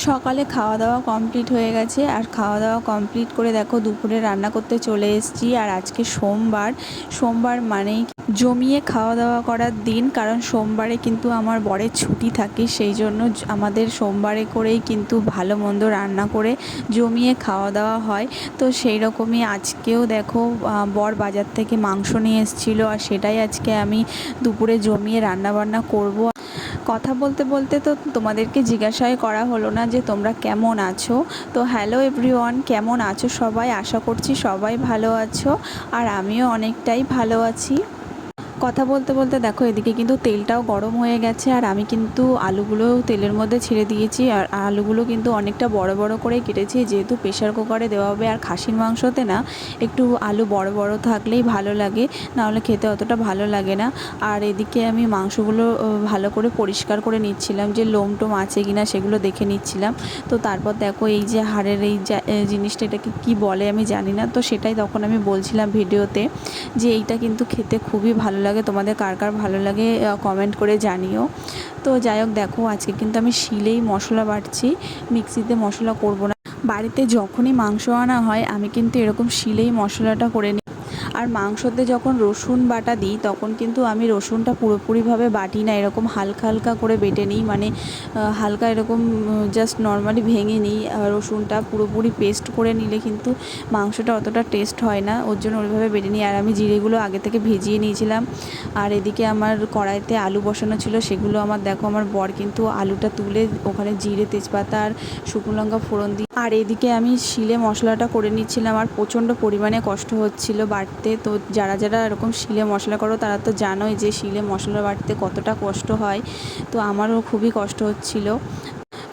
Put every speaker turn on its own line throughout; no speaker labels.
সকালে খাওয়া দাওয়া কমপ্লিট হয়ে গেছে, আর খাওয়া দাওয়া কমপ্লিট করে দেখো দুপুরে রান্না করতে চলে এসেছি। আর আজকে সোমবার, সোমবার মানেই জমিয়ে খাওয়া দাওয়া করার দিন, কারণ সোমবারে কিন্তু আমার বরের ছুটি থাকে, সেই জন্য আমাদের সোমবারে করেই কিন্তু ভালো মন্দ রান্না করে জমিয়ে খাওয়া দাওয়া হয়। তো সেই রকমই আজকেও দেখো বর বাজার থেকে মাংস নিয়ে এসেছিলো, আর সেটাই আজকে আমি দুপুরে জমিয়ে রান্না বান্না করব। কথা বলতে বলতে তো তোমাদেরকে জিজ্ঞাসাই করা হলো না যে তোমরা কেমন আছো। তো হ্যালো এভরিওয়ান, কেমন আছো সবাই? আশা করছি সবাই ভালো আছো, আর আমিও অনেকটাই ভালো আছি। কথা বলতে বলতে দেখো এদিকে কিন্তু তেলটাও গরম হয়ে গেছে, আর আমি কিন্তু আলুগুলোও তেলের মধ্যে ছেড়ে দিয়েছি। আর আলুগুলো কিন্তু অনেকটা বড় বড় করে কেটেছি, যেহেতু প্রেশার কুকারে দেওয়া হবে। আর খাসির মাংসতে না একটু আলু বড় বড় থাকলেই ভালো লাগে, নাহলে খেতে অতটা ভালো লাগে না। আর এদিকে আমি মাংসগুলো ভালো করে পরিষ্কার করে নিচ্ছিলাম, যে লোম টোম আছে কিনা সেগুলো দেখে নিচ্ছিলাম। তো তারপর দেখো এই যে হাড়ের এই জিনিসটা, এটাকে কী বলে আমি জানি না, তো সেটাই তখন আমি বলছিলাম ভিডিওতে যে এইটা কিন্তু খেতে খুবই ভালো লাগে। তোমাদের কার কার ভালো লাগে কমেন্ট করে জানিও। তো যাই হোক, দেখো আজকে কিন্তু আমি শিলেই মশলা বাটছি, মিক্সিতে মশলা করব না। বাড়িতে যখনই মাংস আনা হয় আমি কিন্তু এরকম শিলেই মশলাটা করে নিই। আর মাংসতে যখন রসুন বাটা দিই তখন কিন্তু আমি রসুনটা পুরোপুরিভাবে বাটি না, এরকম হালকা হালকা করে বেটে নিই, মানে হালকা এরকম জাস্ট নর্মালি ভেঙে নিই। রসুনটা পুরোপুরি পেস্ট করে নিলে কিন্তু মাংসটা অতটা টেস্ট হয় না, ওর জন্য ওইভাবে বেটে নিই। আর আমি জিরেগুলো আগে থেকে ভিজিয়ে নিয়েছিলাম। আর এদিকে আমার কড়াইতে আলু বসানো ছিল, সেগুলো আমার দেখো আমার বর কিন্তু আলুটা তুলে ওখানে জিরে তেজপাতা আর শুকনো লঙ্কা ফোড়ন দিই। আর এদিকে আমি শিলে মশলাটা করে নিচ্ছিলাম, আর প্রচণ্ড পরিমাণে কষ্ট হচ্ছিল বাটতে। তো যারা যারা এরকম শিলে মশলা করো তারা তো জানোই যে শিলে মশলা বাটতে কতটা কষ্ট হয়। তো আমারও খুবই কষ্ট হচ্ছিল,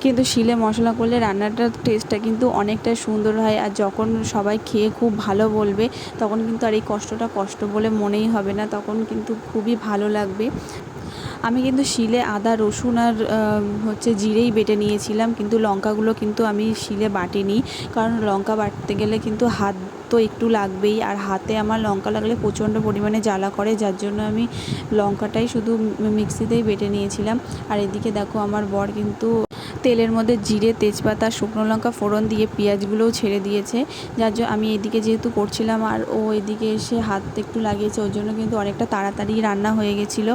কিন্তু শিলে মশলা করলে রান্নাটার টেস্টটা কিন্তু অনেকটাই সুন্দর হয়। আর যখন সবাই খেয়ে খুব ভালো বলবে তখন কিন্তু আর এই কষ্টটা কষ্ট বলে মনেই হবে না, তখন কিন্তু খুবই ভালো লাগবে। আমি কিন্তু শিলে আদা রসুন আর জিরেই বেটে নিয়েছিলাম, কিন্তু লঙ্কাগুলো কিন্তু আমি শিলে বাটিনি, কারণ লঙ্কা বাটতে গেলে কিন্তু হাত তো একটু লাগবেই, আর হাতে আমার লঙ্কা লাগলে প্রচণ্ড পরিমাণে জ্বালা করে, যার জন্য আমি লঙ্কাটাই শুধু মিক্সিতেই বেটে নিয়েছিলাম। আর এদিকে দেখো আমার বর কিন্তু তেলের মধ্যে জিরে তেজপাতা শুকনো লঙ্কা ফোড়ন দিয়ে পেঁয়াজগুলোও ছেড়ে দিয়েছে, যার জন্য আমি এদিকে যেহেতু করছিলাম আর ও এদিকে এসে হাত একটু লাগিয়েছে, ওর জন্য কিন্তু অনেকটা তাড়াতাড়ি রান্না হয়ে গেছিলো।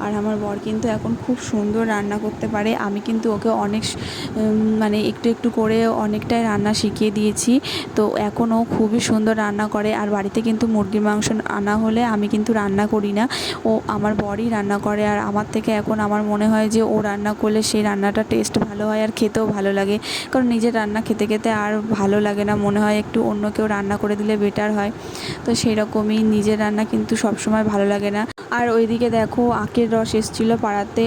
আর আমার বর কিন্তু এখন খুব সুন্দর রান্না করতে পারে, আমি কিন্তু ওকে অনেক মানে একটু একটু করে অনেকটাই রান্না শিখিয়ে দিয়েছি। তো এখন ও খুবই সুন্দর রান্না করে। আর বাড়িতে কিন্তু মুরগির মাংস আনা হলে আমি কিন্তু রান্না করি না, ও আমার বরই রান্না করে। আর আমার থেকে এখন আমার মনে হয় যে ও রান্না করলে সেই রান্নাটা টেস্ট ভালো হয় আর খেতেও ভালো লাগে, কারণ নিজের রান্না খেতে খেতে আর ভালো লাগে না, মনে হয় একটু অন্য কেউ রান্না করে দিলে বেটার হয়। তো সেই রকমই নিজের রান্না কিন্তু সবসময় ভালো লাগে না। আর ওইদিকে দেখো আখের রস এসেছিলো পাড়াতে,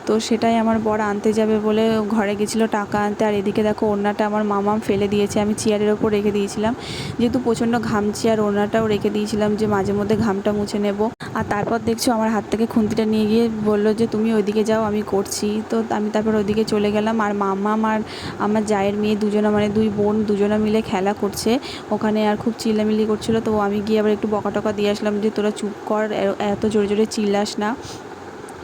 তো সেটাই আমার বর আনতে যাবে বলে ঘরে গেছিলো টাকা আনতে। আর এদিকে দেখো ওড়নাটা আমার মামাম ফেলে দিয়েছে, আমি চেয়ারের ওপর রেখে দিয়েছিলাম, যেহেতু প্রচণ্ড ঘামছি, আর ওড়নাটাও রেখে দিয়েছিলাম যে মাঝে মধ্যে ঘামটা মুছে নেব। আর তারপর দেখছো আমার হাত থেকে খুন্তিটা নিয়ে গিয়ে বললো যে তুমি ওইদিকে যাও, আমি করছি। তো আমি তারপর ওইদিকে চলে গেলাম, আর মামাম আর আমার জায়ের মেয়ে দুজনা, মানে দুই বোন দুজনা মিলে খেলা করছে ওখানে, আর খুব চিল্লামিল্লি করছিলো। তো আমি গিয়ে আবার একটু বকা টকা দিয়ে আসলাম যে তোরা চুপ কর, এত জোরে জোরে চিল্লাস না।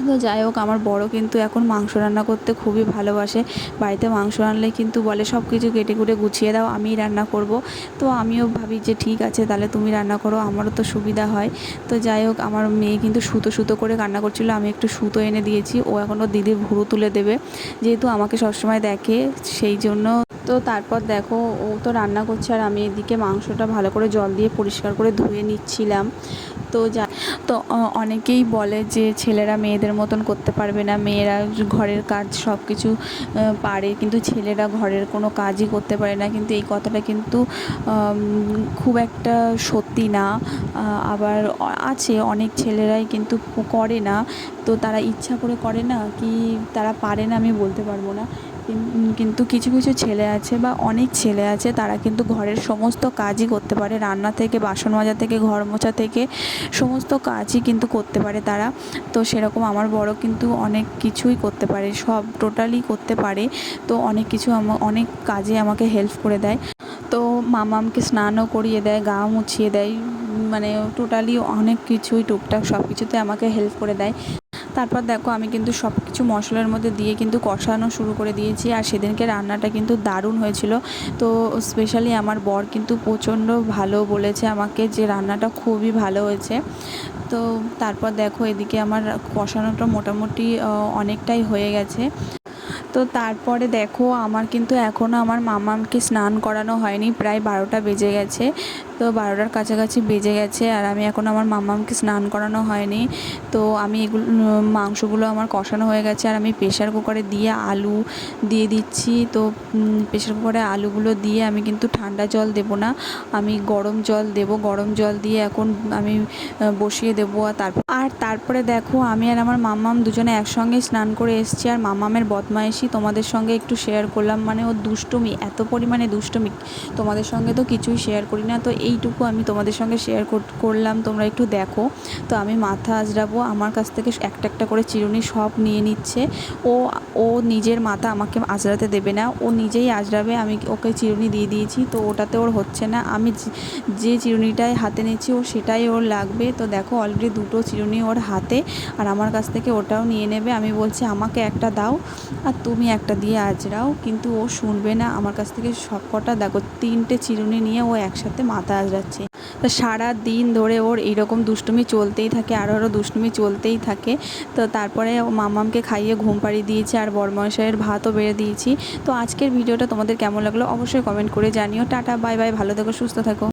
তো যাই হোক, আমার বড় কিন্তু এখন মাংস রান্না করতে খুবই ভালোবাসে। বাড়িতে মাংস আনলে কিন্তু বলে সব কিছু কেটে কুটে গুছিয়ে দাও, আমিই রান্না করব। তো আমিও ভাবি যে ঠিক আছে তাহলে তুমি রান্না করো, আমারও তো সুবিধা হয়। তো যাই হোক, আমার মেয়ে কিন্তু সুতো সুতো করে রান্না করছিলো, আমি একটু সুতো এনে দিয়েছি, ও এখন ওর দিদির ভুরু তুলে দেবে, যেহেতু আমাকে সবসময় দেখে সেই জন্য। তো তারপর দেখো ও তো রান্না করছে, আর আমি এদিকে মাংসটা ভালো করে জল দিয়ে পরিষ্কার করে ধুয়ে নিচ্ছিলাম। তো তো অনেকেই বলে যে ছেলেরা মেয়েদের মতন করতে পারবে না, মেয়েরা ঘরের কাজ সব কিছু পারে, কিন্তু ছেলেরা ঘরের কোনো কাজই করতে পারে না, কিন্তু এই কথাটা কিন্তু খুব একটা সত্যি না। আবার আছে অনেক ছেলেরাই কিন্তু করে না, তো তারা ইচ্ছা করে করে না কি তারা পারে না আমি বলতে পারবো না, কিন্তু কিছু কিছু ছেলে আছে বা অনেক ছেলে আছে তারা কিন্তু ঘরের সমস্ত কাজই করতে পারে, রান্না থেকে বাসন মাজা থেকে ঘর মোছা থেকে সমস্ত কাজই কিন্তু করতে পারে তারা। তো সেরকম আমার বড় কিন্তু অনেক কিছুই করতে পারে, সব টোটালি করতে পারে। তো অনেক কিছু অনেক কাজে আমাকে হেল্প করে দেয়। তো মামামকে স্নানও করিয়ে দেয়, গা মুছিয়ে দেয়, মানে টোটালি অনেক কিছুই টুকটাক সব কিছুতে আমাকে হেল্প করে দেয়। তারপর দেখো আমি কিন্তু সব কিছু মশলার মধ্যে দিয়ে কিন্তু কষানো শুরু করে দিয়েছি। আর সেদিনকে রান্নাটা কিন্তু দারুণ হয়েছিল। তো স্পেশালি আমার বর কিন্তু প্রচণ্ড ভালো বলেছে আমাকে যে রান্নাটা খুবই ভালো হয়েছে। তো তারপর দেখো এদিকে আমার কষানোটা মোটামুটি অনেকটাই হয়ে গেছে। তো তারপরে দেখো আমার কিন্তু এখনও আমার মামাকে স্নান করানো হয়নি, প্রায় 12টা বেজে গেছে। তো 12টার কাছাকাছি বেজে গেছে আর আমি এখনও আমার মামাকে স্নান করানো হয়নি। তো আমি এগুলো মাংসগুলো আমার কষানো হয়ে গেছে আর আমি প্রেশার কুকারে দিয়ে আলু দিয়ে দিচ্ছি। তো প্রেশার কুকারে আলুগুলো দিয়ে আমি কিন্তু ঠান্ডা জল দেবো না, আমি গরম জল দেবো। গরম জল দিয়ে এখন আমি বসিয়ে দেবো। আর তারপরে দেখো আমি আর আমার মাম্মাম দুজনে একসঙ্গে স্নান করে এসেছি। আর মাম্মামের বদমাইশি তোমাদের সঙ্গে একটু শেয়ার করলাম, মানে ওর দুষ্টুমি, এত পরিমাণে দুষ্টুমি, তোমাদের সঙ্গে তো কিছুই শেয়ার করি না, তো এইটুকু আমি তোমাদের সঙ্গে শেয়ার করলাম, তোমরা একটু দেখো। তো আমি মাথা আঁচড়াবো, আমার কাছ থেকে একটা একটা করে চিরুনি সব নিয়ে নিচ্ছে। ও ও নিজের মাথা আমাকে আঁচড়াতে দেবে না, ও নিজেই আঁচড়াবে। আমি ওকে চিরুনি দিয়ে দিয়েছি, তো ওটাতে ওর হচ্ছে না। আমি যে চিরুনিটাই হাতে নিচ্ছি ও সেটাই ওর লাগবে। তো দেখো অলরেডি দুটো চিরুনি ওর হাতে, আর আমার কাছ থেকে ওটাও নিয়ে নেবে। আমি বলছি আমাকে একটা দাও আর তুমি একটা দিয়ে আঁচড়াও, কিন্তু ও শুনবে না। আমার কাছ থেকে সব কটা দেখো 3টে চিরুনি নিয়ে ও একসাথে মাথা আঁচড়াচ্ছে। তো সারা দিন ধরে ওর এইরকম দুষ্টুমি চলতেই থাকে, আরও দুষ্টুমি চলতেই থাকে। তো তারপরে মামামকে খাইয়ে ঘুম পাড়িয়ে দিয়েছে আর বরমশাইয়ের ভাতও বেড়ে দিয়েছি। তো আজকের ভিডিওটা তোমাদের কেমন লাগলো অবশ্যই কমেন্ট করে জানিও। টাটা, বাই বাই, ভালো থেকো, সুস্থ থেকো।